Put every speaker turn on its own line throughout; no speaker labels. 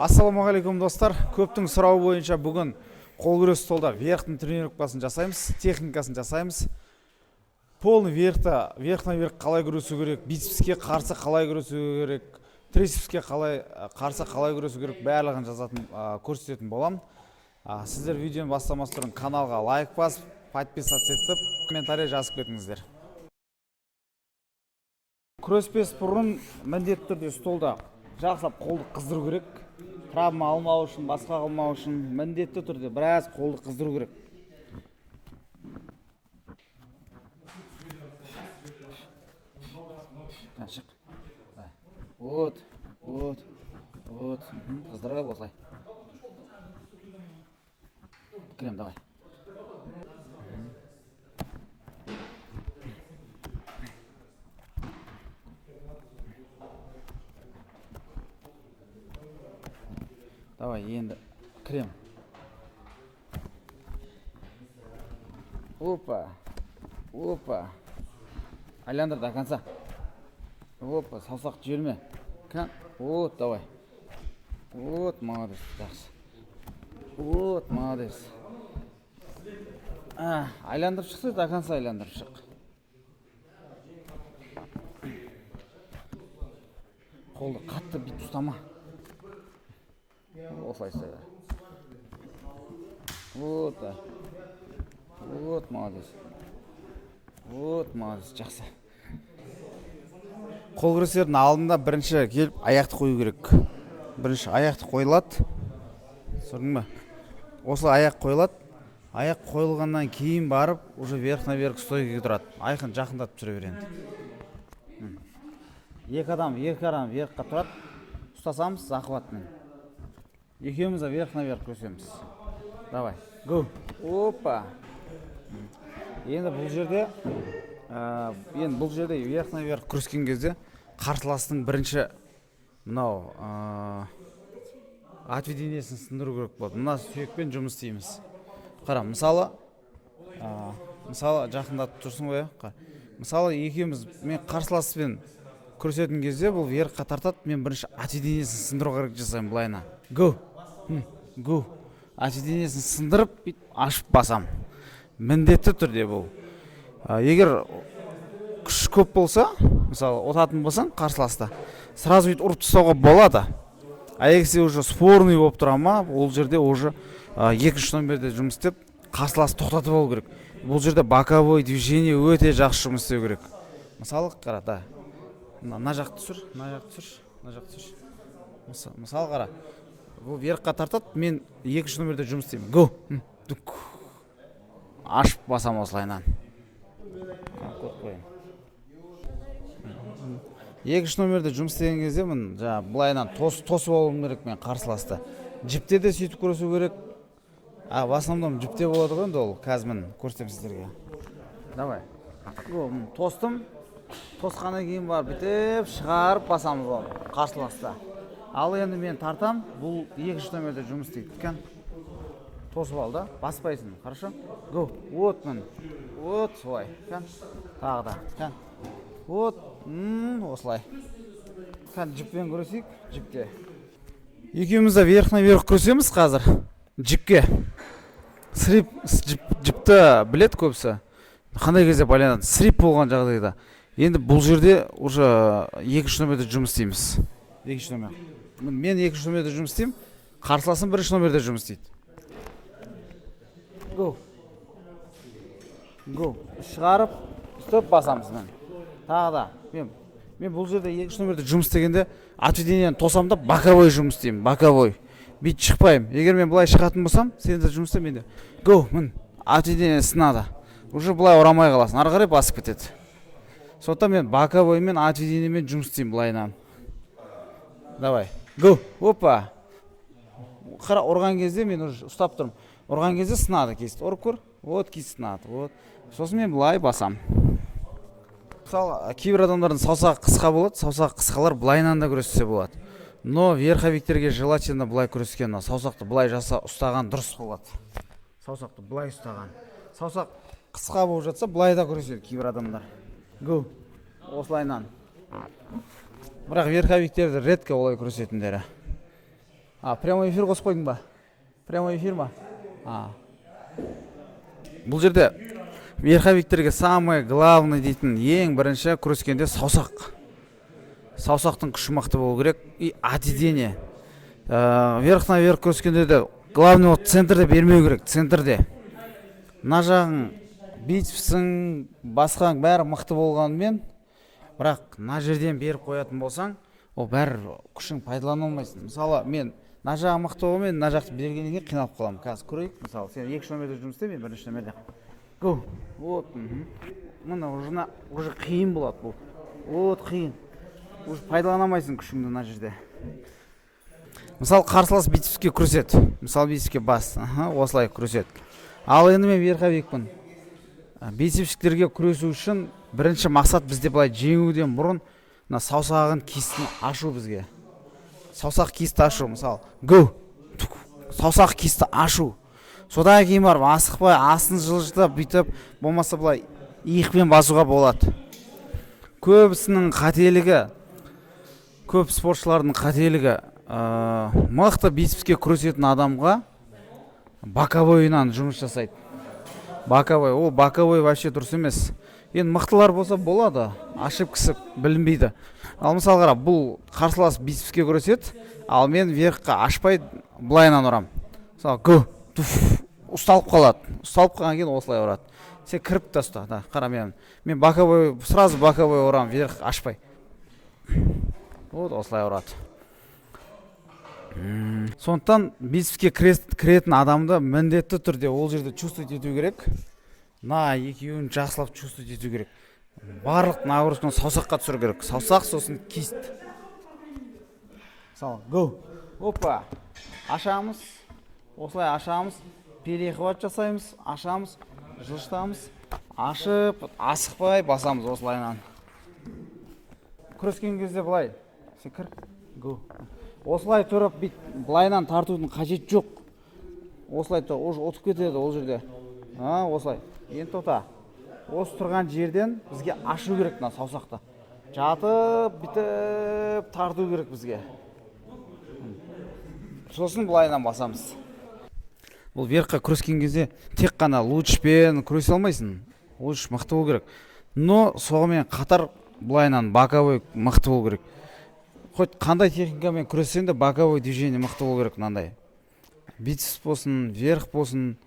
Ассалаумағалейкум достар. Көптің сұрауы бойынша бүгін қол күрес столда верхтің тренировкасын жасаймыз, техникасын жасаймыз. Полный верхта, верх на верх қалай күресу керек, бицепске қарсы қалай күресу керек, трицепске қарсы қалай күресу керек, барлығын жазатын, көрсететін боламын. Сіздер видеоны бастамас бұрын каналға лайк басып, подписаться етіп, комментарий жазып кетіңіздер. Күреспес бұрын міндетті түрде столда жақсылап қолды қыздыру керек. Травма алмау үшін, басқа қылмау үшін міндетті түрде біраз қолды қыздыру керек. Шық. Вот. Қыздырып осылай. Крем, давай. Давай, енді крем. Опа. Айландыр до конца. Опа, саусақ жіберме. Вот, давай. Вот, молодец. Вот, молодец. Айландырып шықты, до конца айландырып шық. Қолды қатты бүйтіп ұстама. Осылайша. Вот, молодец. Вот, молодец, жақсы. Қол күрестердің алдында бірінші келіп аяқты қою керек. Бірінші аяқты қойылады. Көрдің бе? Осылай аяқ қойылады. Аяқ қойылғаннан кейін барып, уже верх на верх стойкаға тұрады. Айқын жақындатып жүре береді. Екі адам верхқа тұрады. Ұстасамыз захватмен. Екеуміз верх на верх күресеміз. Давай. Go. Опа. Енді бұл жерде верх на верх күрескен кезде қарсыластың бірінші мынау отведениесін сындыру керек болады. Мына сүйекпен жұмыс істейміз. Қара, мысалы жақындатып тұрсың ғой. Мысалы екеуміз мен қарсыласпен күресетін кезде бұл верхқа тартады. Мен бірінші отведениесін сындыру керек жасаймын былайына. Go. Отведениесін сындырып, ашып басам. Міндетті түрде бұл. Егер күш көп болса, мысалы, отатын болсаң қарсыласта, сразу ұрып тастауға болады. Егер уже спорный болып тұра ма, ол жерде уже екінші номерде жұмыс істеп, қарсыласты тоқтатып алу керек. Бұл жерде боковой движение өте жақсы жұмыс істеу керек. Мысалы, қара, да. Мына жақты сүр. Мысалы, қара. Бұл верхқа тартады, мен екінші номерде жұмыс істеймін. Go. Ашып басам осылайнан. Екінші номерде жұмыс істеген кезде мен былайнан тосып алуым керек мен қарсыласты. Жіпте де сөйтіп көрсету керек. В основном жіпте болады ғой, ол қазір мен көрсетемін сіздерге. Давай. Тостым. Тосқаннан кейін бар бітіп шығарып басамыз ол қарсыласта. Ал енді мен тартам, бұл екінші номерде жұмыс істейді. Тосып ал да, баспайсың, хорошо? Go. Вот мен. Вот солай. Тағы да. Вот, осылай. Жіппен күресейік, жіпте. Екеуміз де верх на верх күресеміз қазір. Жіпке. Жіпті білет көбісі. Қандай кезде байланады? Срип болған жағдайда. Енді бұл жерде уже екінші номерде жұмыс істейміз. Екінші номер. Мен екінші номерде жұмыс істеймін, қарсыласым бірінші номерде жұмыс істейді. Go. Шығарып, үстіп басамыз мен. Тағы да. Мен бұл жерде екінші номерде жұмыс істегенде отведениені тосам да боковой жұмыс істеймін. Боковой. Бейт шықпайым. Егер мен бұлай шығатын болсам, сен де жұмыс істе менде. Go. Отведениені сынады. Уже бұлай орамай қаласың. Ары қарай басып кетеді. Сондықтан мен боковоймен отведениемен жұмыс істеймін бұлайнан. Давай. Go. Опа. Қара, ұрған кезде мен уже ұстап тұрмын. Ұрған кезде сынады кесті. Ұрып көр. Вот кесті сынады. Вот. Сосын мен бұлай басам. Мысалы, кейбір адамдардың саусағы қысқа болады. Саусағы қысқалар бұлайнан да күрессе болады. Но верховиктерге желательно бұлай күрескен. Саусақты бұлай ұстаған дұрыс болады. Саусақты бұлай ұстаған. Саусақ қысқа болып жатса, бұлай да күреседі кейбір адамдар. Go. Осылайнан. Бірақ верховиктерді редко олай күресетіндері. Прямой эфир қосып қойдың ба? Прямой эфир ма? Бұл жерде верховиктерге самый главный дейтін ең бірінші күрескенде саусақтың күші мықты болу керек и отведение. Верх на верх күрескенде де главный центрде бермеу керек, центрде. Мына жағың бицепсің, басқаң бәрі мықты болғанымен, бірақ мына жерден беріп қоятын болсаң, ол бәрі күшің пайдалана алмайсың. Мысалы, мен мына жағы мықты болғанмен, мына жақты бергеннен кейін қиналып қаламын. Қазір көрейік, мысалы, сен 2 номерде жұмыс істе, мен 1 номерде. Го. Вот. Мына уже қиын болады бұл. Вот қиын. Уже пайдалана алмайсың күшіңді мына жерде. Мысалы, қарсылас бицепске күреседі. Мысалы, бицепске бас, осылай күреседі. Ал енді мен верховикпін. Бицепстерге күресу үшін бірінші мақсат бізде былай жеңуден бұрын саусағын кистін ашу бізге. Саусақ кисті ашу, мысалы. Го. Саусақ кисті ашу. Содан кейін барып асықпай, асын жылжытып, бүйтіп, болмаса былай иықпен басуға болады. Көбісінің қателігі, көп спортшылардың қателігі, мықты бицепске күресетін адамға боковойынан жұмыс жасайды. Боковой, ол боковой вообще дұрыс емес. Енді мықтылар болса болады, ошибкасы білінбейді. Ал мысалы қара, бұл қарсылас бицепске күреседі, ал мен верхқа ашпай былайынан ұрам. Мысалы, го, ұсталып қалады. Ұсталып қалған кейін осылай ұрады. Сен кіріп та ұста. Қара мен боковой, сразу боковой ұрам, верх ашпай. Вот осылай ұрады. Сондықтан бицепске кіретін адамды міндетті түрде ол жерде чувствовать ету керек. Екеуін жақсылап чувствовать ету керек. Барлық нагрузканы саусаққа түсіру керек. Саусақ сосын кист. Мысалы, го. Опа. Ашамыз. Осылай ашамыз. Перехват жасаймыз. Ашамыз. Жылжытамыз. Ашып, асықпай басамыз осылайнан. Күрескен кезде былай. Сен кір. Го. Осылай тұрып, былайнан тартудың қажет жоқ. Осылай тұрып, отып кетеді ол жерде. Осылай. Енді тота. Осы тұрған жерден бізге ашу керек мына саусақты. Жатып, бітіп, тарту керек бізге. Сосын былайнан басамыз. Бұл верхқа күрескен кезде тек қана лучпен күресе алмайсың. Луч мықты болу керек. Но соғымен қатар былайнан боковой мықты болу керек. Хоть қандай техникамен күрессең де боковой движение мықты болу керек мынандай. Бицепс болсын, верх болсын,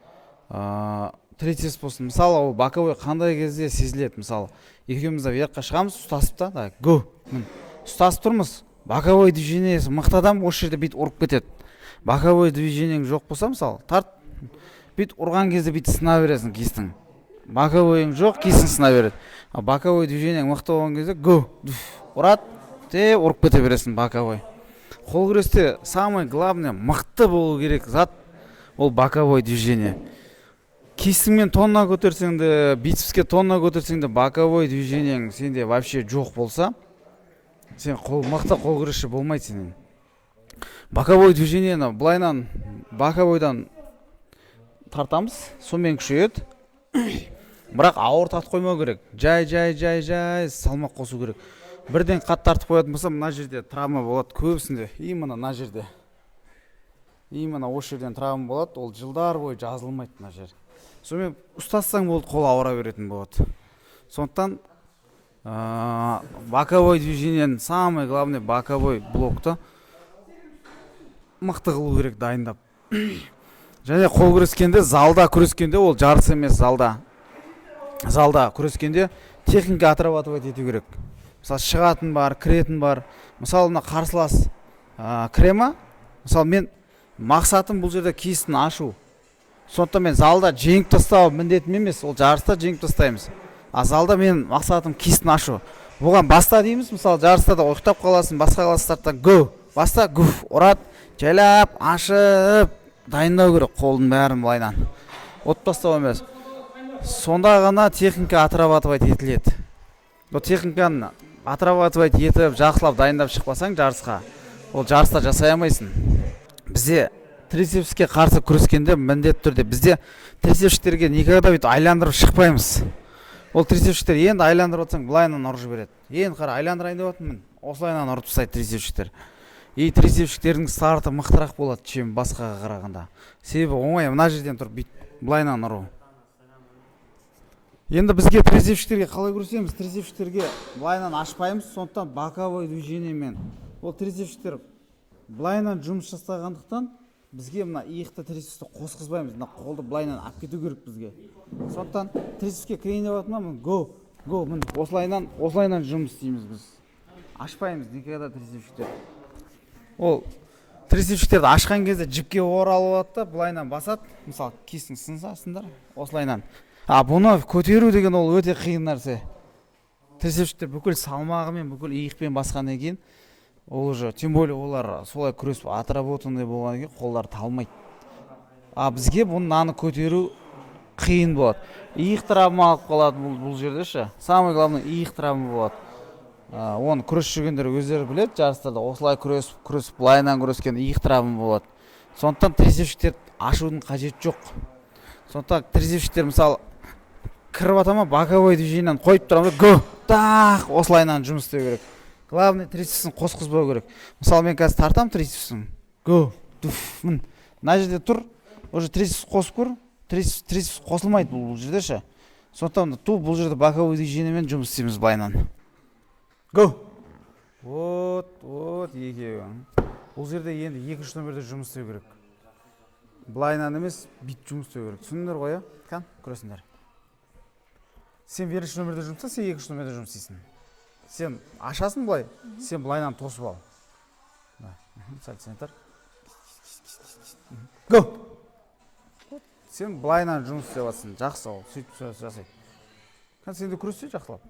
трицепс болсын. Мысалы, ол боковой қандай кезде сезіледі. Мысалы, екеуміз верхқа шығамыз, ұстасып та, го. Ұстасып тұрмыз. Боковой движениесі мықты адам осы жерде бит ұрып кетеді. Боковой движениең жоқ болса, мысалы, тарт, бит ұрған кезде бит сына бересің кистің. Боковойың жоқ, кистің сына береді. Боковой движениең мықты болған кезде го, ұрат, те ұрып кете бересің боковой. Қол күресте самый главный мықты болу керек зат ол боковой движение. Кистіңмен тонна көтерсең де, бицепске тонна көтерсең де, боковой движениең сенде вообще жоқ болса, сен мықты қол күресші болмайды сенен. Боковой движениені былайнан боковойдан тартамыз, сонымен күшейеді. Бірақ ауыр тартып қоймау керек. Жай салмақ қосу керек. Бірден қатты тартып қоятын болса, мына жерде травма болады көбісінде. Именно мына жерде. Именно осы жерден травма болады, ол жылдар бойы жазылмайды мына жер. Сонымен ұстассаң болды, қол ауыра беретін болады. Сондықтан боковой движениені, самый главный боковой блокты мықты қылу керек дайындап. Және қол күрескенде, залда күрескенде, ол жарыс емес залда. Залда күрескенде техника отрабатывать ету керек. Мысалы, шығатын бар, кіретін бар. Мысалы, мына қарсылас крема. Мысалы, мен мақсатым бұл жерде кистін ашу. Сондықтан мен залда жеңіп тастау міндетім емес, ол жарыста жеңіп тастаймыз. А залда мен мақсатым кистін ашу. Бұған баста дейміз, мысалы, жарыста да ойықтап қаласың, басқа қаластарда го, баста гуф, ұрат, жайлап, ашып, дайындау керек қолдың бәрін былайнан. От тастау емес. Сонда ғана техника отрабатывать етіледі. Ол техниканы отрабатывать етіп, жақсылап дайындап шықпасаң жарысқа, ол жарыста жасай алмайсың. Бізде трицепске қарсы күрескенде міндетті түрде бізде трицепстерге никогда бүйтіп айландырып шықпаймыз. Ол трицепстер енді айландырып отсаң, былайынан ұрып жібереді. Енді қара айландырайын деп отмын, осылайынан ұрып тастайды трицепстер. И трицепшіктердің старты мықтырақ болады, чем басқаға қарағанда. Себебі оңай мына жерден тұрып былайынан ұру. Енді бізге трицепшіктерге қалай көрсеміз, трицепшіктерге былайынан ашпаймыз, сондықтан боковой движениемен. Ол трицепшіктер былайынан жұмыс жасағандықтан бізге мына иықты трицепсті қосқызбаймыз, мына қолды былайынан алып кету керек бізге. Сондықтан трицепске кірейін деп жатырмын, міне осылайынан жұмыс істейміз біз. Ашпаймыз никогда трицепшіктер. Ол трицепшіктерді ашқан кезде жіпке оралып алады да, былайынан басады. Мысалы, кистің сынсасыңдар, осылайынан. Бұны көтеру деген ол өте қиын нәрсе. Трицепшіктер бүкіл салмағымен, бүкіл иықпен басқаннан кейін, ол уже, тем более олар солай күресіп отработанный болғаннан кейін қолдар талмайды. Бізге бұны көтеру қиын болады. Иық травма алып қалады бұл жерде ше. Самый главный иық травма болады. Оны күрес жүргендер өздері біледі, жарыстарда осылай күресіп, былайынан күрескен иық травма болады. Сондықтан трицепшіктерді ашудың қажеті жоқ. Сондықтан трицепшіктер мысалы кіріп атама боковой движениемен қойып тұрамын, осылайынан жұмыс істеу керек. Главный трицепсін қосқызбау керек. Мысалы мен қазір тартам трицепсін. Мына жерде тұр, уже трицепс қосып көр, трицепс қосылмайды бұл жерде ше. Сондықтан бұл жерде боковой движениемен жұмыс істейміз былайынан. Екеуі. Бұл жерде енді екінші номерде жұмыс істеу керек. Былайынан емес, бүйтіп жұмыс істеу керек. Түсіндіңдер ғой, қан, көресіңдер. Сен бірінші номерде жұмыста, сен екінші номерде жұмыс істейсің. Сен ашасың былай, сен былайынан тосып ал. Сәл центр. Сен былайынан жұмыс істеп жатсың, жақсы ол, сөйтіп жасай. Қан, сенде күресте жақсылап.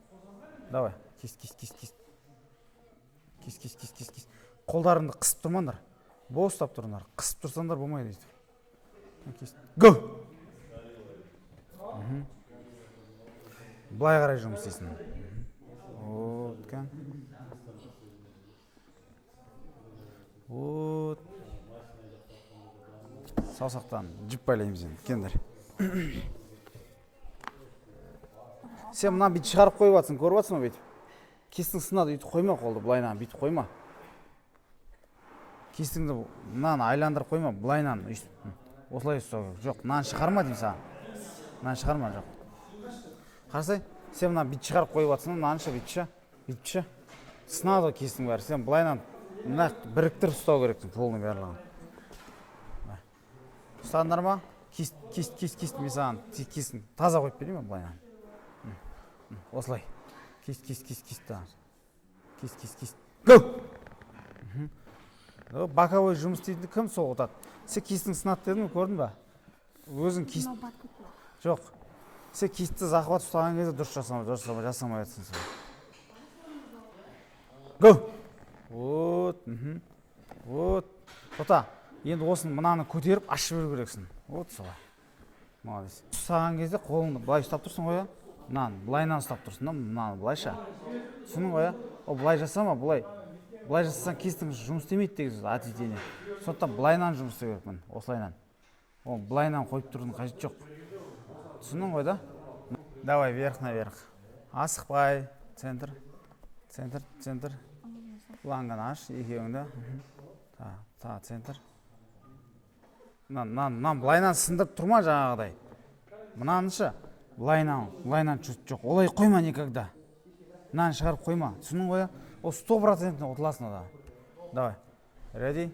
Давай, кес. Қолдарыңды қысып тұрмаңдар. Бос ұстап тұрыңдар. Қысып тұрсаңдар болмайды дейді. Былай қарай жұмыс істейсің. Саусақтан жіп байлаймыз енді, кендер. Сен мұнан бүйтіп шығарып қойып атсың, көріп атсың ба бүйтіп? Кестің сынады, үйтіп қойма қолды, былайынан бүйтіп қойма. Кестіңді мұнан айландырып қойма, былайынан осылай ұстау. Жоқ, мұнан шығарма деймін саған. Мұнан шығарма, жоқ. Қарсай, сен мұнан бүйтіп шығарып қойып атсың, мұнан бүйтіп сынады кестің бәрі. Сен былайынан біріктіріп ұстау керексің қолының барлығын. Ұстадыңдар ма? Кест, мен саған кестің таза қойып берейін ме былайынан? Осылай. Кест. Боковой жұмыс істейтінді кім сол ұтады? Сен кестің сынады дедің, көрдің ба? Өзің кест... Жоқ. Сен кестті захват ұстаған кезде дұрыс жасамай жатсың сен. Тота, енді осын мұнаны көтеріп ашып беру керексің. Солай. Молодец. Ұстаған кезде қолыңды былай ұстап тұрсың ғой, мынаны былайынан ұстап тұрсың, мынаны былайша. Түсінің ғой, ол былай жасама, былай жасасаң кестің жұмыс істемейді деген сөз, отведение. Сондықтан былайынан жұмыс істеу керекпін, осылайынан. Ол былайынан қойып тұрудың қажеті жоқ. Түсінің ғой да? Давай, вверх на вверх. Асықпай, центр. Лаңғаны аш, екеуіңді. Центр. Мынан былайынан сындырып тұрма жаңағыдай. Мынанышы, былайынан жоқ. Олай қойма никогда. Мынаны шығарып қойма. Түсінің ғой, ол 100% ұтыласың ода. Давай. Ready?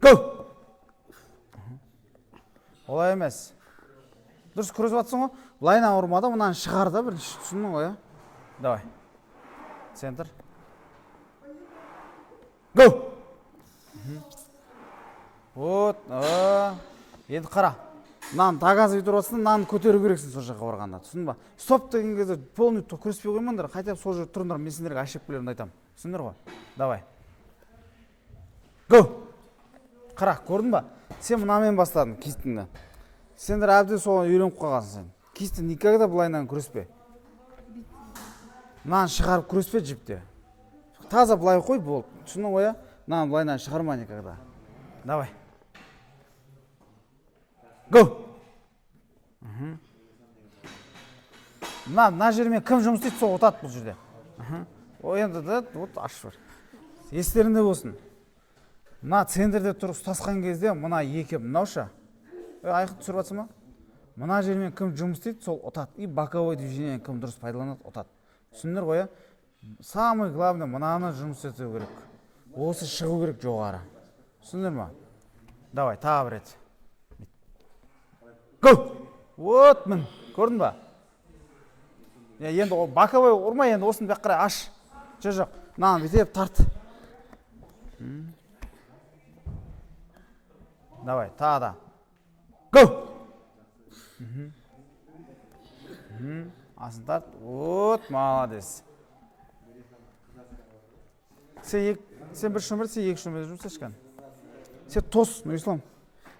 Go! Олай емес. Дұрыс күресіп атсың ғой, былайынан ұрмада, мынаны шығар да бірінші. Түсінің ғой. Давай. Центр. Go! Енді қара. Мынаны доказывай тұрасың, мынаны көтеру керексің сол жаққа барғанда. Түсін ба? Стоп деген кезде полный күреспей қоймаңдар, қайтып сол жерде тұрыңдар, мен сендерге ашып келерімді айтамын. Түсіндіңдер ғой? Давай. Go! Қара, көрдің ба? Сен мынамен бастадың кистіңді. Сендер әбден соған үйреніп қалғансың сен. Кисті никогда былайынан күреспе. Мынаны шығарып күреспе жіпте. Таза былай қой болды. Түсінің ғой? Мынаны былайынан шығарма никогда. Давай. Go! Мына жермен кім жұмыс істейді, сол ұтады бұл жерде. О, енді да, вот ашып бар. Естерінде болсын. мына центрде тұрып ұстасқан кезде мына екі мынауша айқын түсіріп жатсың ба? Мына жермен кім жұмыс істейді, сол ұтады. И боковой движение кім дұрыс пайдаланады, ұтады. Түсіндіңдер ғой? Самый главный мынаны жұмыс ету керек. Осы шығу керек жоғары. Түсіндіңдер ма? Давай, тағы бір рет. Go! Вот мін. Көрдің ба? Енді боковой ұрма, енді осыны бақ қарай аш. Жоқ. Мынаны бүйтіп тарт. Давай, тағы да. Go! Асын тарт. Вот, молодец. Сен бір шумыр, сен екі шумыр жұмыс ашқан. Сен тос, Ислам.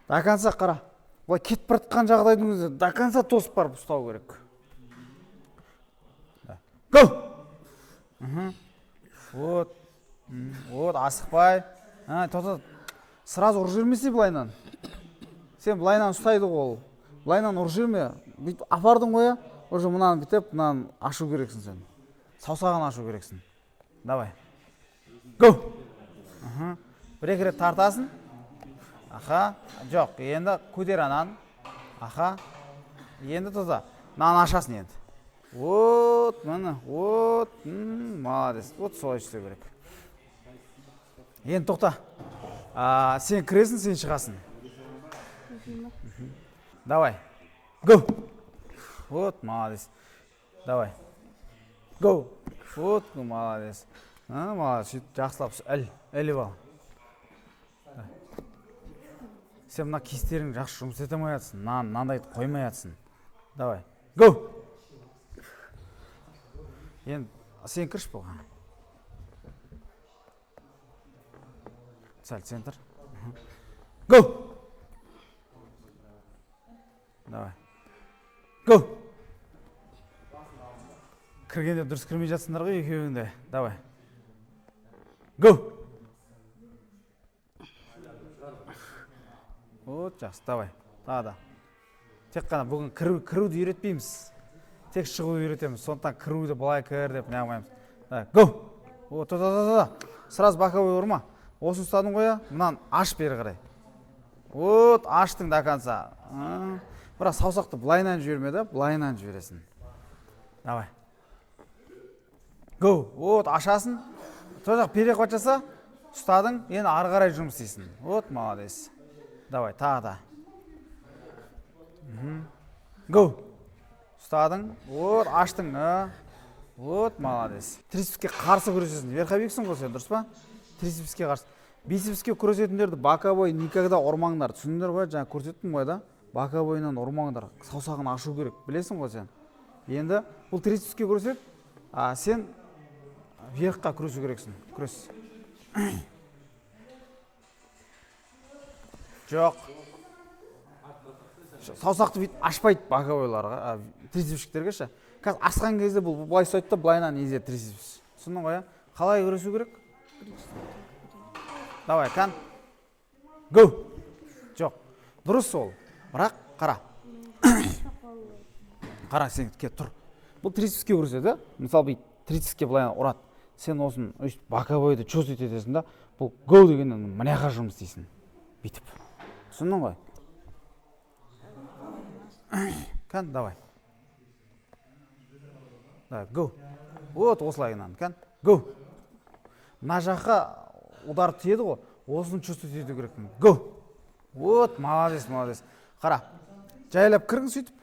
До конца қара. Бұлай кетіп бартқан жағдайдың өзі до конца тосып барып ұстау керек. Go! Вот. Вот, асықпай. Тоқтат. Сразу ұр жүрмесе бұлайнан. Сен бұлайнан ұстайды ол. Бұлайнан ұр жүрме. Бүйтіп апардың қоя, уже мұнаны бітіп, мұнаны ашу керексің сен. Саусағын ашу керексің. Давай. Go! Бір-екі рет тартасың. Аха. Жоқ, енді көтер анан. Аха. Енді тота. Мынаны ашасың енді. Вот, мына. Вот. Молодец. Вот солай істеу керек. Енді тоқта. Сен кіресің, сен шығасың. Давай. Go. Вот, молодец. Давай. Go. Вот, молодец. Молодец. Жақсылап іліп ал. Сен мына кестерің жақсы жұмыс ете алмайатсың. Мынандайды қоймайатсың. Давай. Go. Енді сен кіріш болған. Сәл центр. Go. Давай. Go. Кіргенде дұрыс кірмей жатсыңдар ғой екеуіңде. Давай. Go. Вот, жақсы, давай. Тағы да. Тек қана бүгін кіруді үйретпейміз. Тек шығуды үйретеміз. Сондықтан кіруді былай кір деп неғылмаймыз. Давай. Go. Вот, та-та-та-та. Сразу боковой ұрма. Осы ұстадың қоя, мұнан аш бері қарай. Вот, аштың до конца. Бірақ саусақты бұлайнан жібермеді, бұлайнан жібересің. Давай. Go. Вот, ашасың. Тоқақ перехват жаса, ұстадың, енді ары қарай жұмыс істейсің. Вот, молодец. Давай, тағы да. Go. Ұстадың. Вот, аштың. Вот, молодец. Трицепске қарсы күресесің. Верховексің ғой сен, дұрыс па? Трицепске қарсы. Бицепске күресетіндерді боковой никогда ұрмаңдар. Түсіндіңдер ғой, жаңа көрсеттім ғой да. Боковойнан ұрмаңдар. Саусағын ашу керек. Білесің ғой сен. Енді бұл трицепске күресет, сен верхқа күресу керексің. Күрес. Жоқ. Саусақты бит ашпайды боковойларға, трицепсшіктерге ше. Қазір асқан кезде бұл былай ұстайды да, былайнан езе трицепс. Түсіндің ғой, қалай күресу керек? Давай, кан. Go. Жоқ. Дұрыс ол. Бірақ қара. Қара, сен кет тұр. Бұл трицепске күреседі. Мысалы бит трицепске былайнан ұрады. Сен осын боковойды чувствовать етесің да, бұл go дегеннен мыняға жұмыс істейсің. Бүйтіп. Түсіндің ғой? Кан, давай. Давай, go. Вот, осылайынан, кан. Go. Мына жаққа удар тиеді ғой, осын чувствовать ету керекпін. Go. Вот, молодец, молодец. Қара. Жайлап кіргін сөйтіп.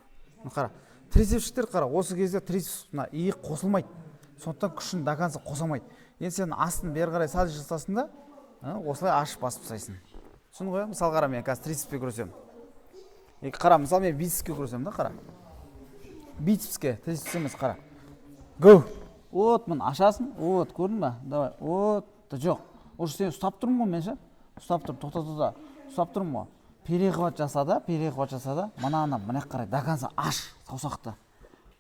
Қара. Трицепсшіктер қара. Осы кезде трицепсына иық қосылмайды. Сондықтан күшін до конца қосамайды. Енді сен астын бері қарай сәл жасасын да, осылай ашып басып тастайсың. Түсіндің ғой? Мысалы қара, мен қазір трицепске күресем. Қара, мысалы мен бицепске күресем да, қара. Бицепске, трицепс емес, қара. Go. Вот, мін ашасың. Вот, көрдің ба? Давай. Вот, жоқ. Уже сен ұстап тұрмын ғой мен ше? Ұстап тұрмын, тоқта. Ұстап тұрмын ғой. Перехват жасада, мына қарай до конца аш саусақты.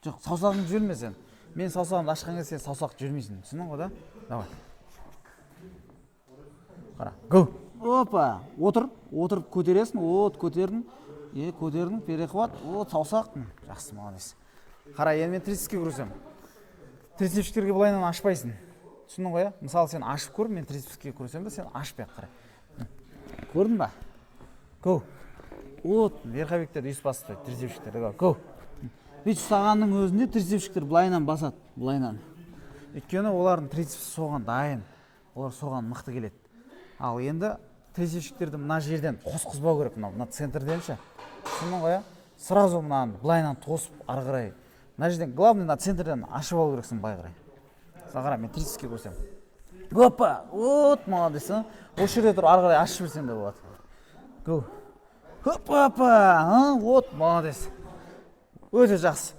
Жоқ, саусағын жіберме сен. Мен саусағымды ашқан кезде сен саусақты жібермейсің. Түсіндің ғой да? Давай. Қара. Go. Опа, отырып көтересің. Вот, көтердің, перехват. Вот, саусақ. Жақсы, молодец. Қара, енді мен трицепске күресем. Трицепшіктерге былайнан ашпайсың. Түсіндің ғой, мысалы сен ашып көр, мен трицепске күресем де, сен ашып бақ қарай. Көрдің ба? Go. Вот, верховиктер үй басты, трицепщиктер. Go. Бүйтіп ұстағанның өзінде трицепщиктер былайынан басады, былайынан. Өйткені олардың трицепсі соған дайын. Олар соған мықты келеді. Ал енді трицепщиктерді мына жерден қосқызбау керек, мына центрден ше. Соның ғой, сразу мынаны былайынан тосып ары қарай. Мына жерден главный мына центрден ашып алу керексің былай қарай. Саған мен трицепске көрсем. Опа, вот молодец. Осы жерде тұр ары қарай ашып берсең де болады. Go. Опа, вот молодец. Өте жақсы.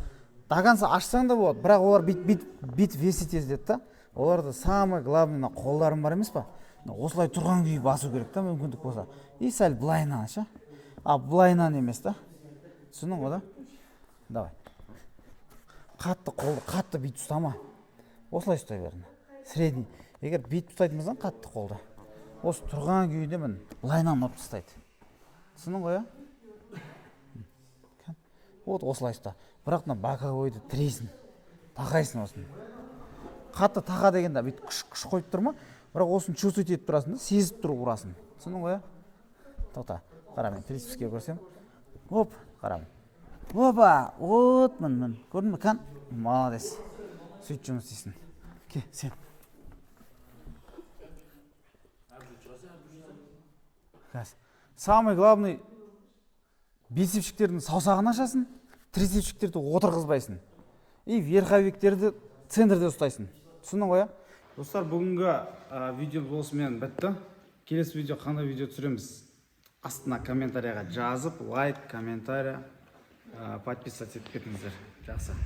До конца ашсаң да болады, бірақ олар бит весить етеді да. Оларда самый главный қолдарым бар емес па? Осылай тұрған күйі басу керек та, мүмкіндік болса. И сәл былайынан ше. А былайынан емес та. Түсіндің ғой да? Давай. Қатты қолды, қатты бит ұстама. Осылай ұстай берді. Средний. Егер бит ұстайтын болсаң, қатты қолды. Осы тұрған күйінде мін былайынан ұрып тастайды. Түсіндің ғой, вот осылай ұста. Бірақ мына боковойды тірейсің. Тақайсың осыны. Қатты тақа дегенде бүйтіп күш қойып тұрма, бірақ осыны чувствовать етіп тұрасың да, сезіп тұрып ұрасың. Түсіндің ғой? Тоқта. Қара мен трицепске көрсем. Оп, қарам. Опа, вот мін. Көрдің бе, кән? Молодец. Сөйтіп жұмыс істейсің. Ке, сен. Самый главный бицепщиктердің саусағын ашасың, трицепщиктерді отырғызбайсың. И верховиктерді центрде ұстайсың. Түсіндің ғой? Достар, бүгінгі видео осымен бітті. Келесі видео қандай видео түсіреміз? Астына комментарияға жазып, лайк, комментария, подписаться етіп кетіңіздер. Жақсы.